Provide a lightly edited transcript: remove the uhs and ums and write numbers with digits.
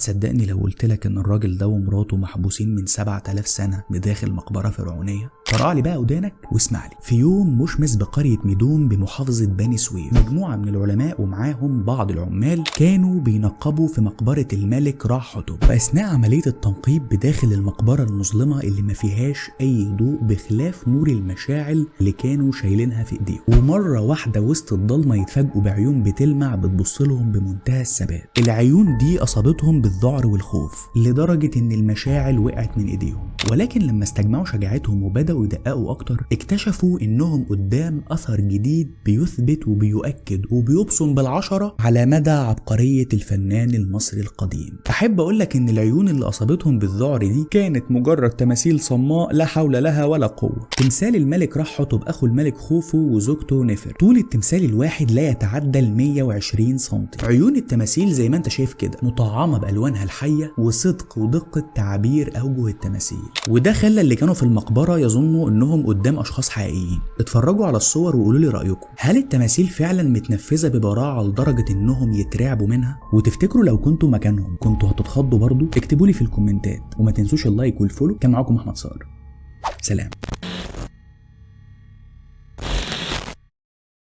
هتصدقني لو قلتلك ان الراجل ده ومراته محبوسين من 7000 سنة بداخل مقبرة فرعونية؟ طرع لي بقى ودانك واسمع لي. في يوم مشمس بقرية ميدوم بمحافظة بني سويف، مجموعة من العلماء ومعاهم بعض العمال كانوا بينقبوا في مقبرة الملك راحتب، واثناء عملية التنقيب بداخل المقبرة المظلمة اللي ما فيهاش اي ضوء بخلاف نور المشاعل اللي كانوا شايلينها في ايديهم، ومرة واحدة وسط الضلمة يتفاجئوا بعيون بتلمع بتبص لهم بمنتهى الثبات. العيون دي اصابتهم بالذعر والخوف لدرجة ان المشاعل وقعت من ايديهم، ولكن لما استجمعوا شجاعتهم وبدأوا يدققوا اكتر اكتشفوا انهم قدام اثر جديد بيثبت وبيؤكد وبيبصم بالعشرة على مدى عبقرية الفنان المصري القديم. احب اقولك ان العيون اللي اصابتهم بالذعر دي كانت مجرد تماثيل صماء لا حول لها ولا قوة. تمثال الملك راحتب اخو الملك خوفو وزوجته نفر، طول التمثال الواحد لا يتعدى ال 120 سم. عيون التماثيل زي ما انت شايف كده مطعمة بالوانها الحية وصدق ودقة تعبير اوجه التماثيل، وده خلى اللي كانوا في المقبرة يظنوا انهم قدام اشخاص حقيقيين. اتفرجوا على الصور وقولوا لي رايكم، هل التماثيل فعلا متنفذة ببراعة لدرجة انهم يترعبوا منها؟ وتفتكروا لو كنتوا مكانهم كنتوا هتتخضوا برضو؟ اكتبوا لي في الكومنتات، وما تنسوش اللايك والفولو. كان معاكم احمد صقر، سلام.